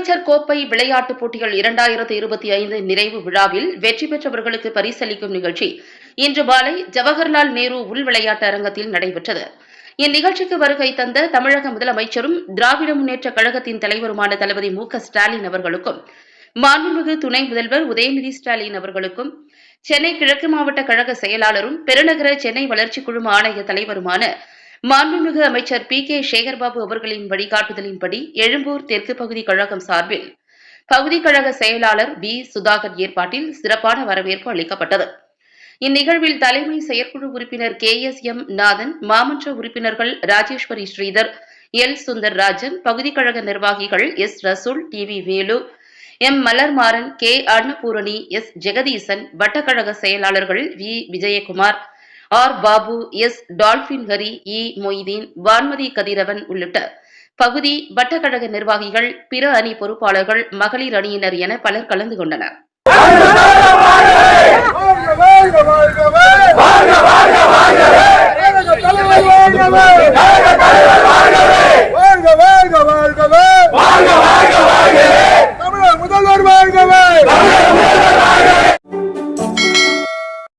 முதலமைச்சர் கோப்பை விளையாட்டுப் போட்டிகள் 2025 நிறைவு விழாவில் வெற்றி பெற்றவர்களுக்கு பரிசளிக்கும் நிகழ்ச்சி இன்று மாலை ஜவஹர்லால் நேரு உள் விளையாட்டு அரங்கத்தில் நடைபெற்றது. இந்நிகழ்ச்சிக்கு வருகை தந்த தமிழக முதலமைச்சரும் திராவிட முன்னேற்றக் கழகத்தின் தலைவருமான தளபதி மு.க.ஸ்டாலின் அவர்களுக்கும், மாண்புமிகு துணை முதல்வர் உதயநிதி ஸ்டாலின் அவர்களுக்கும், சென்னை கிழக்கு மாவட்ட கழக செயலாளரும் பெருநகர சென்னை வளர்ச்சிக் குழும ஆணைய தலைவருமான மாண்புமிகு அமைச்சர் பி.கே.சேகர்பாபு அவர்களின் வழிகாட்டுதலின்படி எழும்பூர் தெற்கு பகுதி கழகம் சார்பில் பகுதி கழக செயலாளர் பி. சுதாகர் ஏற்பாட்டில் சிறப்பான வரவேற்பு அளிக்கப்பட்டது. இந்நிகழ்வில் தலைமை செயற்குழு உறுப்பினர் கே.எஸ்.எம். நாதன், மாமன்ற உறுப்பினர்கள் ராஜேஸ்வரி ஸ்ரீதர், எல். சுந்தர்ராஜன், பகுதி கழக நிர்வாகிகள் S. Rasool, T. V. Velu, M. Malarmaran, K. Annapoorani, S. Jagadeesan, வட்டக்கழக செயலாளர்கள் V. Vijayakumar, R. Babu, S. Dolphin Hari, E. Moideen, Vanmathi Kathiravan உள்ளிட்ட பகுதி வட்டக்கழக நிர்வாகிகள், பிற அணி பொறுப்பாளர்கள், மகளிர் அணியினர் என பலர் கலந்து கொண்டனர்.